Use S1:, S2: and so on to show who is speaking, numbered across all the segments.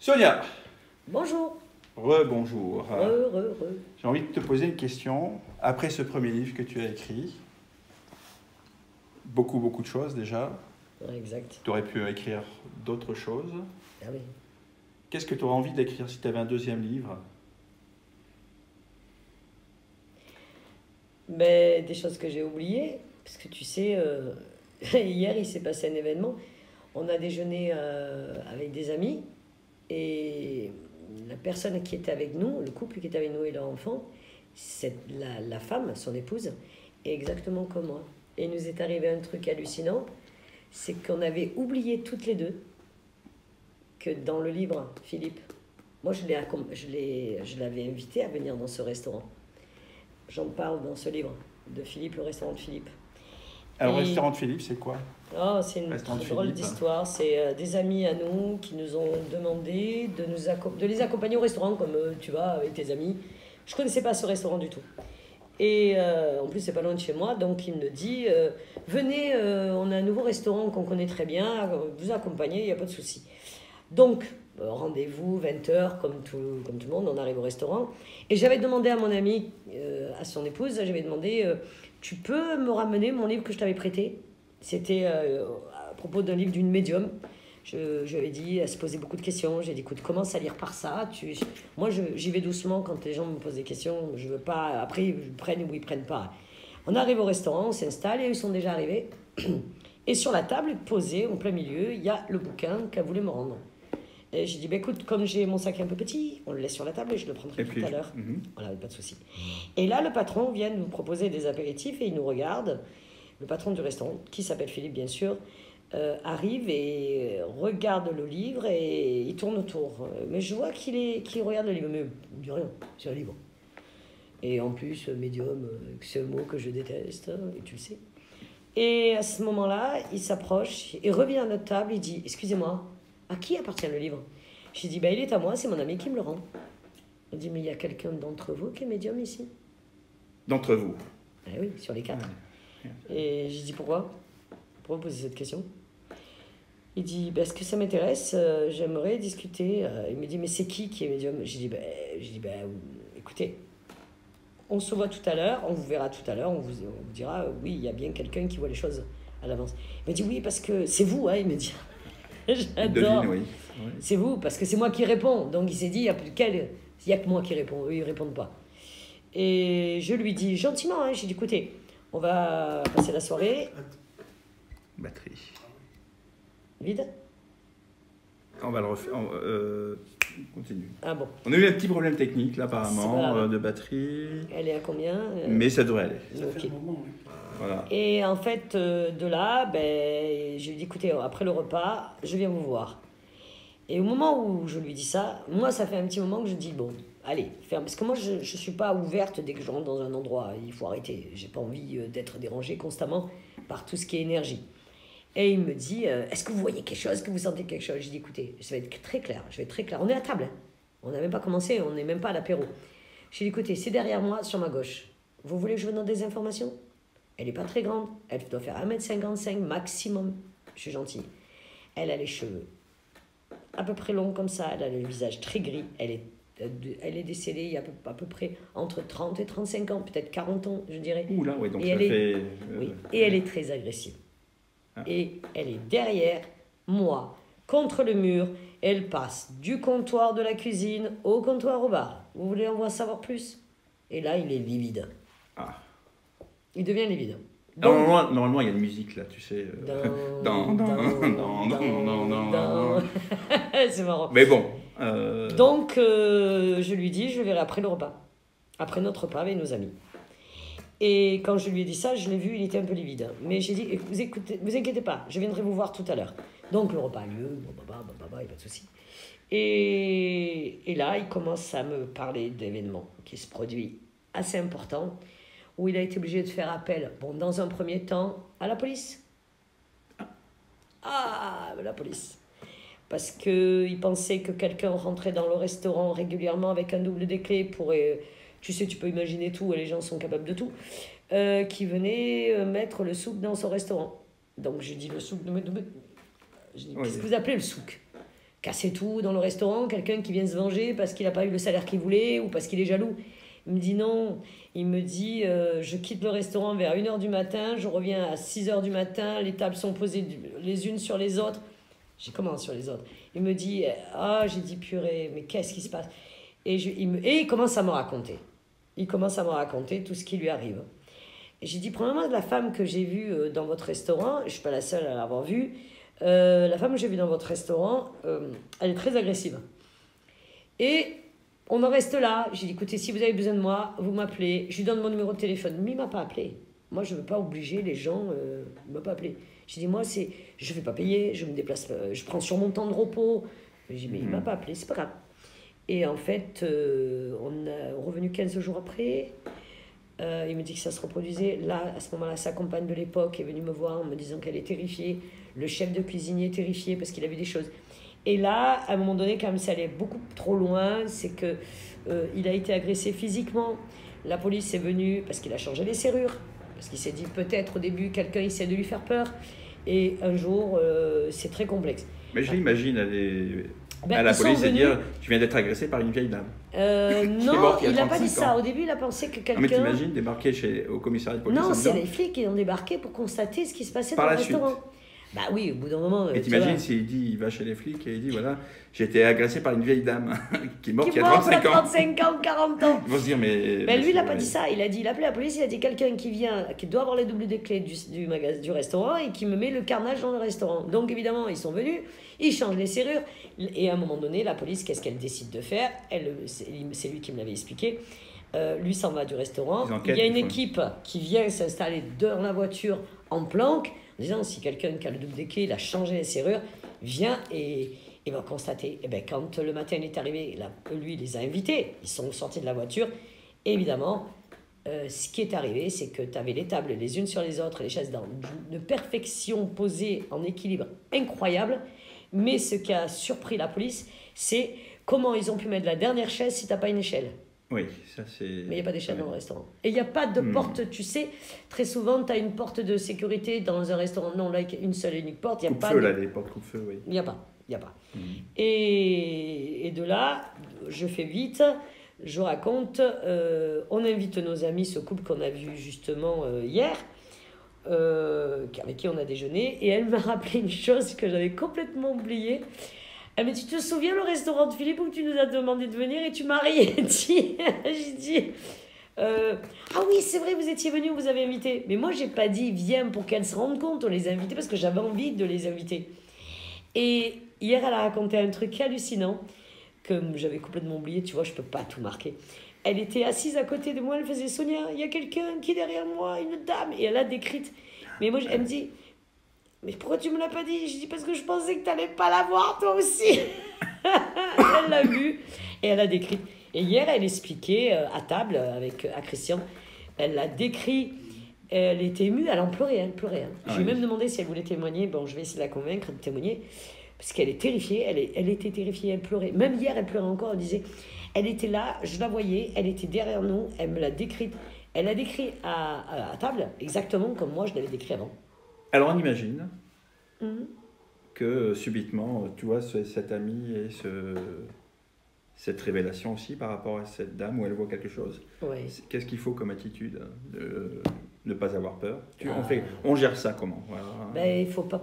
S1: Sonia,
S2: Bonjour.
S1: rebonjour.
S2: Re.
S1: J'ai envie de te poser une question. Après ce premier livre que tu as écrit, beaucoup de choses déjà,
S2: Ouais, exact.
S1: tu aurais pu écrire d'autres choses.
S2: Ah oui.
S1: Qu'est-ce que tu aurais envie d'écrire si tu avais un deuxième livre?
S2: Mais des choses que j'ai oubliées, parce que tu sais, hier il s'est passé un événement. On a déjeuné avec des amis et la personne qui était avec nous, le couple qui était avec nous et leur enfant, la femme, son épouse, est exactement comme moi. Et il nous est arrivé un truc hallucinant, c'est qu'on avait oublié toutes les deux que dans le livre, Philippe, moi je l'avais invité à venir dans ce restaurant. J'en parle dans ce livre de Philippe, le restaurant de Philippe.
S1: Alors,
S2: Et
S1: restaurant de Philippe, c'est quoi?
S2: oh, c'est une
S1: Restaurant de
S2: très drôle
S1: Philippe.
S2: d'histoire. C'est des amis à nous qui nous ont demandé de les accompagner au restaurant, comme tu vas avec tes amis. Je ne connaissais pas ce restaurant du tout. Et en plus, c'est pas loin de chez moi, donc il me dit venez, on a un nouveau restaurant qu'on connaît très bien, vous accompagnez, il n'y a pas de souci. Donc, rendez-vous 20 h, comme tout le monde, on arrive au restaurant. Et j'avais demandé à mon ami, à son épouse, j'avais demandé tu peux me ramener mon livre que je t'avais prêté? C'était à propos d'un livre d'une médium. Je lui ai dit, elle se posait beaucoup de questions. J'ai dit, écoute, commence à lire par ça. Moi, j'y vais doucement quand les gens me posent des questions. Je veux pas. Après, ils prennent ou ils prennent pas. On arrive au restaurant, on s'installe et ils sont déjà arrivés. Et sur la table, posée en plein milieu, il y a le bouquin qu'elle voulait me rendre. Et j'ai dit, bah, écoute, comme j'ai mon sac un peu petit, on le laisse sur la table et je le prendrai tout à l'heure. Voilà, pas de souci. Et là, le patron vient nous proposer des apéritifs et il nous regarde. Le patron du restaurant, qui s'appelle Philippe, bien sûr, arrive et regarde le livre et il tourne autour. Mais je vois qu'il regarde le livre, mais il ne dit rien, c'est un livre. Et en plus, médium, c'est un mot que je déteste, et tu le sais. Et à ce moment-là, il s'approche, il revient à notre table, il dit, excusez-moi, à qui appartient le livre? J'ai dit, bah, il est à moi, c'est mon ami qui me le rend. Il dit, mais il y a quelqu'un d'entre vous qui est médium ici?
S1: D'entre vous.
S2: Ah oui, sur les 4. Et j'ai dit, pourquoi vous posez cette question? Il dit, est-ce que ça m'intéresse? J'aimerais discuter. Il me dit, mais c'est qui est médium? J'ai dit, écoutez, on se voit tout à l'heure, on vous verra tout à l'heure, on vous dira, oui, il y a bien quelqu'un qui voit les choses à l'avance. Il me dit, oui, parce que c'est vous, hein, il me dit. J'adore.
S1: Oui.
S2: C'est vous, parce que c'est moi qui réponds. Donc il s'est dit, il n'y a que moi qui réponds, eux, ils ne répondent pas. Et je lui dis gentiment, j'ai dit, écoutez, on va passer la soirée.
S1: Batterie.
S2: Vide?
S1: On va le refaire. Continue.
S2: Ah bon.
S1: On a eu un petit problème technique, là, apparemment,
S2: C'est
S1: de batterie.
S2: Elle est à combien?
S1: Mais ça devrait aller.
S2: Ok.
S1: Voilà.
S2: Et en fait, de là, je lui dis, écoutez, après le repas, je viens vous voir. Et au moment où je lui dis ça, moi, ça fait un petit moment que je dis, bon, allez, ferme. Parce que moi, je ne suis pas ouverte dès que je rentre dans un endroit. Il faut arrêter. J'ai pas envie d'être dérangée constamment par tout ce qui est énergie. Et il me dit, est-ce que vous voyez quelque chose? Est-ce que vous sentez quelque chose? Je dis, écoutez, je vais être très clair. On est à table. Hein. On n'a même pas commencé. On n'est même pas à l'apéro. Je dis, écoutez, c'est derrière moi, sur ma gauche. Vous voulez que je vous donne des informations? Elle n'est pas très grande. Elle doit faire 1,55 m maximum. Je suis gentille. Elle a les cheveux à peu près longs comme ça. Elle a le visage très gris. Elle est décédée il y a à peu près entre 30 et 35 ans. Peut-être 40 ans, je dirais.
S1: Ouh là, oui, donc
S2: et
S1: ça fait...
S2: oui, et elle est très agressive. Et elle est derrière moi, contre le mur. Elle passe du comptoir de la cuisine au comptoir au bar. Vous voulez en savoir plus? Et là, il est livide. Il devient livide. Donc,
S1: normalement, il y a une musique là, tu sais.
S2: C'est marrant.
S1: Mais bon.
S2: Donc, je lui dis, je verrai après le repas. Après notre repas avec nos amis. Et quand je lui ai dit ça, je l'ai vu, il était un peu livide. Mais j'ai dit, vous inquiétez pas, je viendrai vous voir tout à l'heure. Donc le repas a lieu, il n'y a pas de souci. Et là, il commence à me parler d'événements qui se produisent assez importants, où il a été obligé de faire appel, dans un premier temps, à la police. La police. Parce qu'il pensait que quelqu'un rentrait dans le restaurant régulièrement avec un double des clés pour... tu sais, tu peux imaginer tout, et les gens sont capables de tout, qui venait mettre le souk dans son restaurant. Donc j'ai dit le souk, qu'est-ce que vous appelez le souk? casser tout dans le restaurant, quelqu'un qui vient se venger parce qu'il n'a pas eu le salaire qu'il voulait ou parce qu'il est jaloux. Il me dit non, il me dit je quitte le restaurant vers 1h du matin, je reviens à 6h du matin, les tables sont posées les unes sur les autres. J'ai comment sur les autres? Il me dit j'ai dit purée, mais qu'est-ce qui se passe? Et il commence à me raconter. Il commence à me raconter tout ce qui lui arrive. Et j'ai dit, premièrement, la femme que j'ai vue dans votre restaurant, je ne suis pas la seule à l'avoir vue, la femme que j'ai vue dans votre restaurant, elle est très agressive. Et on en reste là. J'ai dit, écoutez, si vous avez besoin de moi, vous m'appelez. Je lui donne mon numéro de téléphone. Mais il ne m'a pas appelé. Moi, je ne veux pas obliger les gens. Il ne m'a pas appelé. J'ai dit, moi, je ne vais pas payer. Je me déplace. Je prends sur mon temps de repos. J'ai dit, mais il ne m'a pas appelé. C'est pas grave. Et en fait, on est revenu 15 jours après. Il me dit que ça se reproduisait. Là, à ce moment-là, sa compagne de l'époque est venue me voir en me disant qu'elle est terrifiée. Le chef de cuisinier est terrifié parce qu'il a vu des choses. Et là, à un moment donné, quand ça allait beaucoup trop loin, c'est que il a été agressé physiquement. La police est venue parce qu'il a changé les serrures. Parce qu'il s'est dit peut-être au début, quelqu'un essaie de lui faire peur. Et un jour, c'est très complexe.
S1: Mais je l'imagine à la police et dire je viens d'être agressé par une vieille dame.
S2: Non, il n'a pas dit ça. Au début, il a pensé que quelqu'un...
S1: Mais t'imagines débarquer au commissariat de police?
S2: Non, c'est les flics qui ont débarqué pour constater ce qui se passait dans le restaurant. Bah oui, au bout d'un moment...
S1: Et t'imagines s'il dit, il va chez les flics et il dit, voilà, j'ai été agressé par une vieille dame qui est morte il y a 35 ans.
S2: 35 ans, 40 ans.
S1: Ils vont se dire, mais...
S2: Ben lui, il n'a pas dit ça. Il a appelé la police, il a dit quelqu'un qui vient, qui doit avoir les doubles des clés du restaurant et qui me met le carnage dans le restaurant. Donc évidemment, ils sont venus, ils changent les serrures. Et à un moment donné, la police, qu'est-ce qu'elle décide de faire? C'est lui qui me l'avait expliqué. Lui s'en va du restaurant. Il y a une équipe qui vient s'installer dans la voiture en planque, en disant si quelqu'un qui a le double des clés, il a changé les serrures, vient et va constater. Et ben, quand le matin il est arrivé, lui il les a invités, ils sont sortis de la voiture. Et évidemment, ce qui est arrivé, c'est que tu avais les tables les unes sur les autres, les chaises dans une perfection posée en équilibre incroyable. Mais ce qui a surpris la police, c'est comment ils ont pu mettre la dernière chaise si tu n'as pas une échelle.
S1: Oui, ça c'est...
S2: Mais il n'y a pas d'échelle dans le restaurant. Et il n'y a pas de porte, tu sais, très souvent tu as une porte de sécurité dans un restaurant. Non, là, une seule et unique porte. Il n'y a pas
S1: coupe-feu, là, les portes coupe-feu, oui.
S2: Il n'y a pas. Et de là, je fais vite, je raconte, on invite nos amis, ce couple qu'on a vu justement hier, avec qui on a déjeuné, et elle m'a rappelé une chose que j'avais complètement oubliée. Elle m'a dit, tu te souviens le restaurant de Philippe où tu nous as demandé de venir et tu m'as rien dit? J'ai dit, ah oui, c'est vrai, vous étiez venus, vous avez invité. Mais moi, j'ai pas dit, viens pour qu'elles se rendent compte, on les a invités parce que j'avais envie de les inviter. Et hier, elle a raconté un truc hallucinant que j'avais complètement oublié, tu vois, je peux pas tout marquer. Elle était assise à côté de moi, elle faisait, Sonia, il y a quelqu'un qui est derrière moi, une dame, et elle a décrite. Mais moi, elle me dit, mais pourquoi tu me l'as pas dit? Je dis parce que je pensais que tu n'allais pas la voir toi aussi. Elle l'a vue et elle a décrit. Et hier, elle expliquait à table à Christian, elle l'a décrit, elle était émue, elle en pleurait, elle pleurait. Je lui ai même demandé si elle voulait témoigner. Bon, je vais essayer de la convaincre de témoigner parce qu'elle est terrifiée, elle était terrifiée, elle pleurait. Même hier, elle pleurait encore, elle disait, elle était là, je la voyais, elle était derrière nous, elle me l'a décrite. Elle l'a décrit à table exactement comme moi je l'avais décrit avant.
S1: Alors on imagine que subitement, tu vois, cet ami et cette révélation aussi par rapport à cette dame où elle voit quelque chose.
S2: Ouais.
S1: Qu'est-ce qu'il faut comme attitude de ne pas avoir peur? On gère ça comment? Voilà.
S2: Ben, il faut pas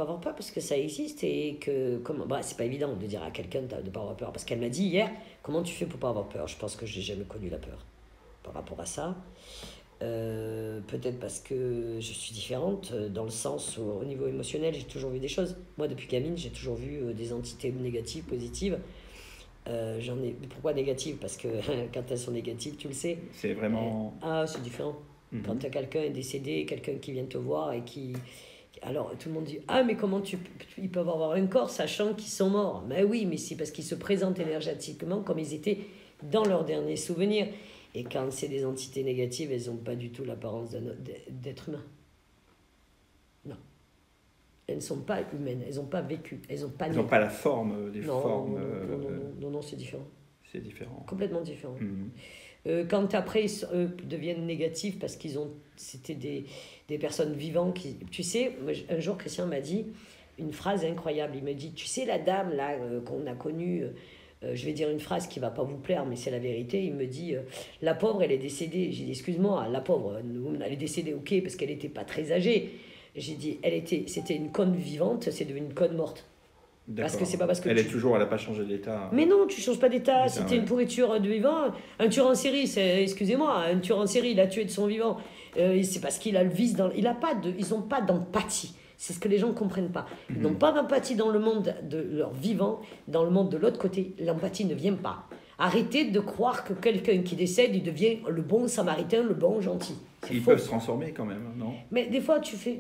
S2: avoir peur parce que ça existe et que c'est pas évident de dire à quelqu'un de ne pas avoir peur. Parce qu'elle m'a dit hier, comment tu fais pour pas avoir peur? Je pense que j'ai jamais connu la peur par rapport à ça. Peut-être parce que je suis différente dans le sens où au niveau émotionnel j'ai toujours vu des choses. Moi depuis gamine j'ai toujours vu des entités négatives, positives. Pourquoi négatives? Parce que quand elles sont négatives, tu le sais,
S1: c'est vraiment...
S2: c'est différent. Quand quelqu'un est décédé, quelqu'un qui vient te voir et qui... Alors tout le monde dit, mais comment ils peuvent avoir un corps sachant qu'ils sont morts? Mais oui, mais c'est parce qu'ils se présentent énergétiquement comme ils étaient dans leur dernier souvenir. Et quand c'est des entités négatives, elles n'ont pas du tout l'apparence d'être humain. Non. Elles ne sont pas humaines, elles n'ont pas vécu, elles n'ont pas
S1: la forme des formes.
S2: Non, c'est différent.
S1: C'est différent.
S2: Complètement différent. Quand après ils deviennent négatifs parce c'était des personnes vivantes qui... Tu sais, un jour Christian m'a dit, une phrase incroyable. Il me dit, tu sais, la dame là qu'on a connue, je vais dire une phrase qui va pas vous plaire, mais c'est la vérité. Il me dit, la pauvre, elle est décédée. J'ai dit, excuse-moi, la pauvre, elle est décédée, ok, parce qu'elle n'était pas très âgée. J'ai dit, c'était une conne vivante, c'est devenu une conne morte. Parce que c'est pas parce que
S1: elle n'a pas changé d'état.
S2: Mais non, tu changes pas d'état. C'était une pourriture de vivant. Un tueur en série, excusez-moi, un tueur en série, il a tué de son vivant. C'est parce qu'il a le vice dans. Ils n'ont pas d'empathie. C'est ce que les gens ne comprennent pas. Ils n'ont pas d'empathie dans le monde de leur vivant. Dans le monde de l'autre côté, l'empathie ne vient pas. Arrêtez de croire que quelqu'un qui décède, il devient le bon samaritain, le bon gentil.
S1: Ils peuvent se transformer quand même, non?
S2: Mais des fois, tu es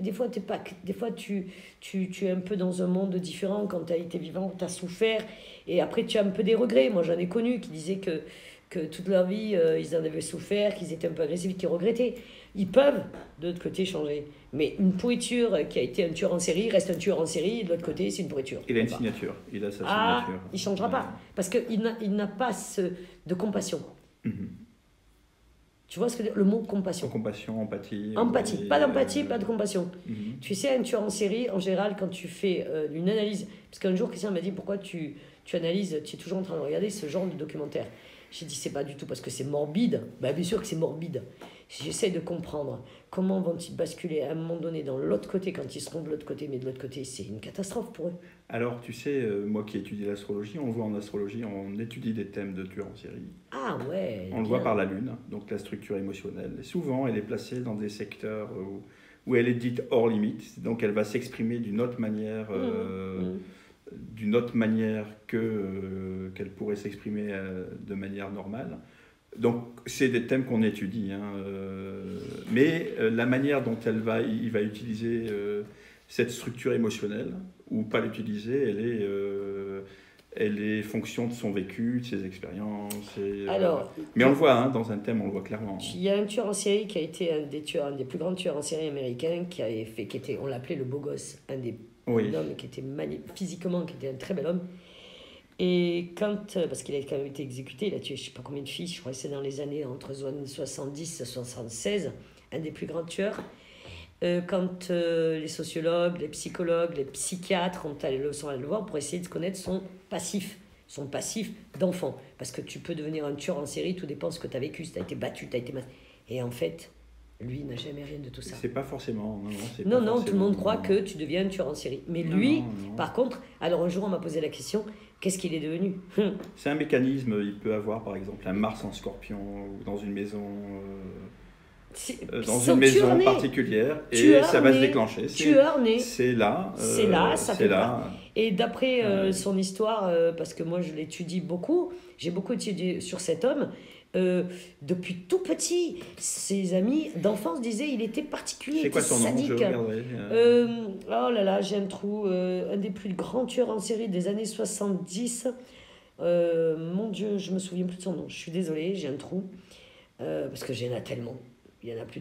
S2: un peu dans un monde différent. Quand tu as été vivant, tu as souffert. Et après, tu as un peu des regrets. Moi, j'en ai connu qui disaient que toute leur vie, ils en avaient souffert, qu'ils étaient un peu agressifs, qu'ils regrettaient. Ils peuvent, de l'autre côté, changer. Mais une pourriture qui a été un tueur en série reste un tueur en série. De l'autre côté, c'est une pourriture.
S1: Il a une signature. Il a sa signature.
S2: Il ne changera pas. Parce qu'il n'a pas de compassion. Tu vois ce que le mot compassion?
S1: Compassion, empathie.
S2: Empathie. Pas d'empathie, pas de compassion. Tu sais, un tueur en série, en général, quand tu fais une analyse... Parce qu'un jour, Christian m'a dit, pourquoi tu analyses, tu es toujours en train de regarder ce genre de documentaire. J'ai dit, c'est pas du tout parce que c'est morbide. Ben, bien sûr que c'est morbide. J'essaie de comprendre comment vont-ils basculer à un moment donné dans l'autre côté quand ils seront de l'autre côté, mais de l'autre côté, c'est une catastrophe pour eux.
S1: Alors, tu sais, moi qui étudie l'astrologie, on voit en astrologie, on étudie des thèmes de tueurs en série.
S2: Ah ouais.
S1: On le voit par la Lune, donc la structure émotionnelle. Et souvent, elle est placée dans des secteurs où elle est dite hors limite, donc elle va s'exprimer d'une autre manière. D'une autre manière qu'elle pourrait s'exprimer de manière normale. Donc, c'est des thèmes qu'on étudie. Mais la manière dont il va utiliser cette structure émotionnelle, ou pas l'utiliser, elle est fonction de son vécu, de ses expériences. Mais on le voit, dans un thème, on le voit clairement.
S2: Il y a un tueur en série qui a été un des plus grands tueurs en série américains, on l'appelait le beau gosse, un homme qui était physiquement, qui était un très bel homme. Et parce qu'il a quand même été exécuté, il a tué je ne sais pas combien de filles, je crois que c'est dans les années entre 70 et 76, un des plus grands tueurs. Quand les sociologues, les psychologues, les psychiatres sont allés le voir pour essayer de connaître son passif d'enfant. Parce que tu peux devenir un tueur en série, tout dépend de ce que tu as vécu, si tu as été battu, tu as été... Et en fait... Lui n'a jamais rien de tout ça.
S1: C'est pas forcément.
S2: Non, tout le monde croit que tu deviens un tueur en série. Mais lui, par contre, alors un jour on m'a posé la question, qu'est-ce qu'il est devenu?
S1: C'est un mécanisme, il peut avoir par exemple un Mars en Scorpion ou dans une maison, particulière et ça va se déclencher.
S2: Tueur né.
S1: C'est là.
S2: Ça fait là. Et d'après son histoire, parce que moi je l'étudie beaucoup, j'ai beaucoup étudié sur cet homme. Depuis tout petit, ses amis d'enfance disaient il était particulier.
S1: C'est quoi son nom? Je regarderai.
S2: Oh là là, j'ai un trou. Un des plus grands tueurs en série des années 70. Mon Dieu, je me souviens plus de son nom. Je suis désolée, j'ai un trou. Parce que j'en ai tellement. Il y en a plus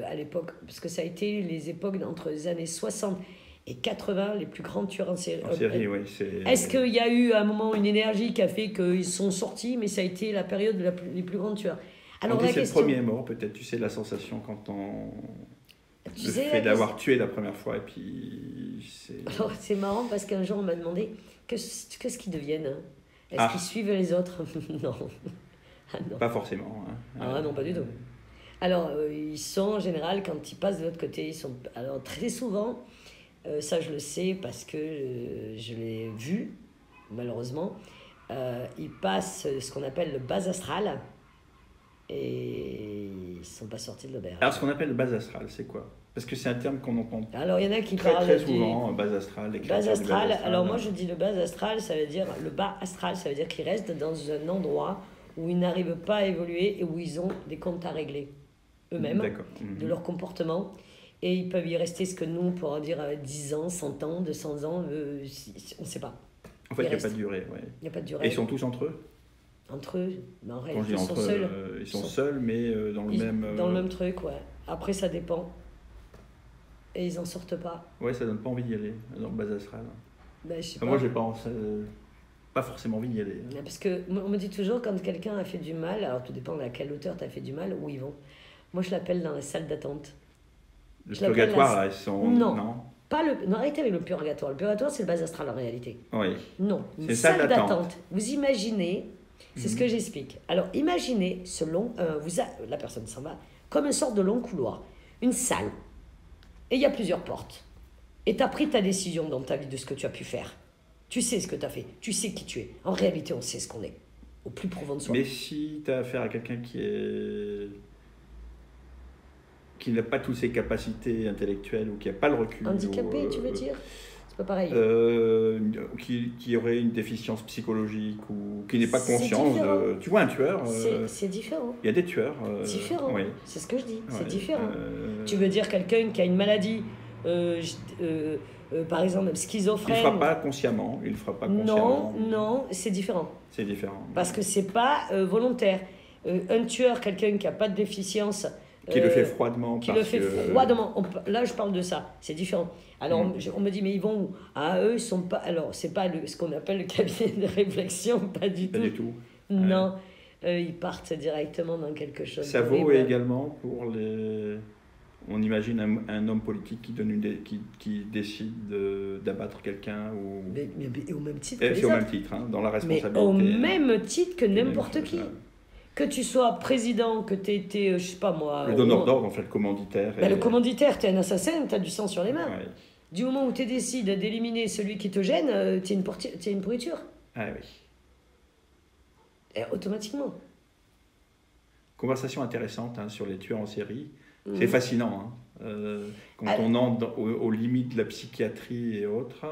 S2: à l'époque. Parce que ça a été les époques entre les années 60 et 80, les plus grands tueurs en série.
S1: Oui,
S2: Est-ce qu'il y a eu à un moment une énergie qui a fait qu'ils sont sortis, mais ça a été la période les plus grands tueurs.
S1: Alors, c'est le premier mort, peut-être, tu sais, la sensation quand le fait d'avoir tué la première fois, et puis...
S2: Alors, c'est marrant, parce qu'un jour, on m'a demandé qu'est-ce qu'ils deviennent. Est-ce qu'ils suivent les autres? Non.
S1: Non. Pas forcément.
S2: Non, pas du tout. Alors, ils sont, en général, quand ils passent de l'autre côté, alors, très souvent... ça, je le sais parce que je l'ai vu, malheureusement. Ils passent ce qu'on appelle le bas astral et ils ne sont pas sortis de l'auberge.
S1: Alors, ce qu'on appelle le bas astral, c'est quoi? Parce que c'est un terme qu'on entend
S2: alors, il y en a qui parlent
S1: très souvent, bas astral.
S2: Bas astral. Alors, moi, je dis le bas astral, ça veut dire le bas astral, ça veut dire qu'ils restent dans un endroit où ils n'arrivent pas à évoluer et où ils ont des comptes à régler eux-mêmes de leur comportement. Et ils peuvent y rester ce que nous, on pourra dire 10 ans, 100 ans, 200 ans, on ne sait pas.
S1: En fait, il n'y a pas de durée.
S2: Il n'y a pas de durée.
S1: Et ils sont tous entre eux?
S2: Entre eux, en réalité,
S1: ils sont seuls. Ils sont seuls, mais dans le même...
S2: Dans le même truc, ouais. Après, ça dépend. Et ils n'en sortent pas.
S1: Ouais, ça donne pas envie d'y aller, dans le bas astral.
S2: Ben, je sais pas.
S1: Moi, j'ai pas forcément envie d'y aller.
S2: Parce que on me dit toujours, quand quelqu'un a fait du mal, alors tout dépend à quelle hauteur tu as fait du mal, où ils vont. Moi, je l'appelle dans la salle d'attente.
S1: Le purgatoire, là, ils sont...
S2: Non, Non, arrêtez avec le purgatoire. Le purgatoire, c'est le bas astral en réalité.
S1: Oui.
S2: Non, une
S1: C'est
S2: salle
S1: salle d'attente.
S2: d'attente. Vous imaginez, c'est ce que j'explique. Alors, imaginez la personne s'en va, comme une sorte de long couloir, une salle. Et il y a plusieurs portes. Et tu as pris ta décision dans ta vie de ce que tu as pu faire. Tu sais ce que tu as fait. Tu sais qui tu es. En réalité, on sait ce qu'on est. Au plus profond de soi.
S1: Mais si tu as affaire à quelqu'un qui n'a pas toutes ses capacités intellectuelles ou qui n'a pas le recul.
S2: Handicapé, tu veux dire? C'est pas pareil.
S1: Qui aurait une déficience psychologique ou qui n'est pas
S2: C'est
S1: conscient
S2: différent.
S1: Tu vois un tueur.
S2: C'est différent.
S1: Il y a des tueurs.
S2: Différent.
S1: Oui.
S2: C'est ce que je dis.
S1: Ouais.
S2: C'est différent. Tu veux dire quelqu'un qui a une maladie, par exemple,
S1: Il ne
S2: schizophrène.
S1: le fera pas consciemment. Il le fera pas consciemment.
S2: Non, c'est différent.
S1: C'est différent.
S2: Parce que c'est pas volontaire. Un tueur, quelqu'un qui n'a pas de déficience.
S1: Qui le fait froidement.
S2: Qui le fait froidement. Là, je parle de ça. C'est différent. Alors, on me dit, mais ils vont où? Ah, eux, ils sont pas. Alors, c'est pas ce qu'on appelle le cabinet de réflexion, pas du tout.
S1: Pas du tout.
S2: Non, ils partent directement dans quelque chose.
S1: Ça vaut également pour les. On imagine un homme politique qui décide d'abattre quelqu'un ou.
S2: Mais au même titre que les
S1: c'est au
S2: autres.
S1: même titre, dans la responsabilité.
S2: Mais au même titre que n'importe qui. Que tu sois président, que tu aies été, je sais pas moi...
S1: Le donneur d'ordre, en fait, le commanditaire.
S2: Le commanditaire, tu es un assassin, tu as du sang sur les mains.
S1: Ouais.
S2: Du moment où tu décides d'éliminer celui qui te gêne, tu es une pourriture.
S1: Ah oui.
S2: Et automatiquement.
S1: Conversation intéressante sur les tueurs en série. C'est fascinant. Quand on entre aux limites de la psychiatrie et autres.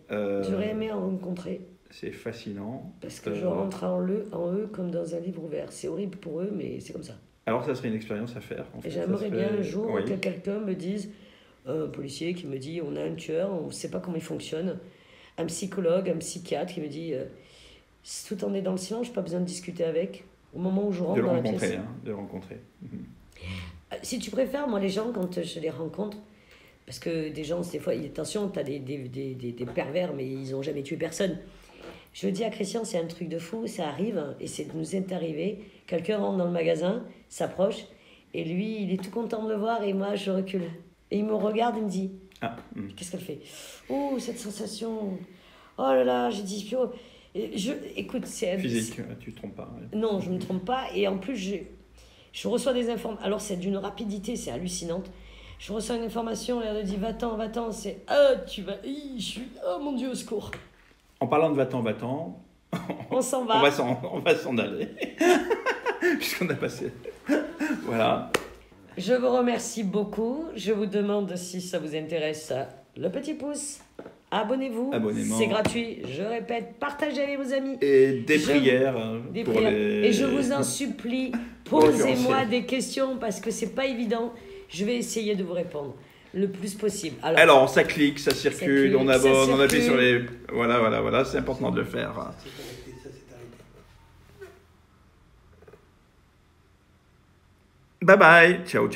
S2: J'aurais aimé en rencontrer.
S1: C'est fascinant.
S2: Parce que je rentre en eux comme dans un livre ouvert. C'est horrible pour eux, mais c'est comme ça.
S1: Alors, ça serait une expérience à faire. En fait.
S2: J'aimerais bien un jour que quelqu'un me dise, un policier qui me dit, on a un tueur, on ne sait pas comment il fonctionne, un psychologue, un psychiatre qui me dit, tout en est dans le silence, je n'ai pas besoin de discuter avec. Au moment où je rentre dans la pièce.
S1: De le rencontrer.
S2: Si tu préfères, moi, les gens, quand je les rencontre, parce que des gens, des fois, attention, tu as des pervers, mais ils n'ont jamais tué personne. Je dis à Christian, c'est un truc de fou, ça arrive, et c'est de nous est arrivé. Quelqu'un rentre dans le magasin, s'approche, et lui, il est tout content de le voir, et moi, je recule. Et il me regarde, il me dit, qu'est-ce qu'elle fait? Oh, cette sensation, oh là là, j'ai dit, écoute, c'est...
S1: Physique, tu ne te trompes pas. Ouais.
S2: Non, je ne me trompe pas, et en plus, je reçois des informations, alors c'est d'une rapidité, c'est hallucinante. Je reçois une information, elle me dit, va-t'en, c'est, tu vas, oh mon Dieu, au secours.
S1: En parlant de va-t'en,
S2: on s'en va.
S1: On va s'en aller. Puisqu'on a passé. Voilà.
S2: Je vous remercie beaucoup. Je vous demande si ça vous intéresse le petit pouce. Abonnez-vous.
S1: Abonnement.
S2: C'est gratuit. Je répète, partagez avec vos amis.
S1: Et des prières.
S2: Et je vous en supplie, posez-moi des questions parce que c'est pas évident. Je vais essayer de vous répondre le plus possible.
S1: Alors ça clique, ça circule, on abonne, on appuie sur les... Voilà, c'est important de le faire. Bye bye, ciao.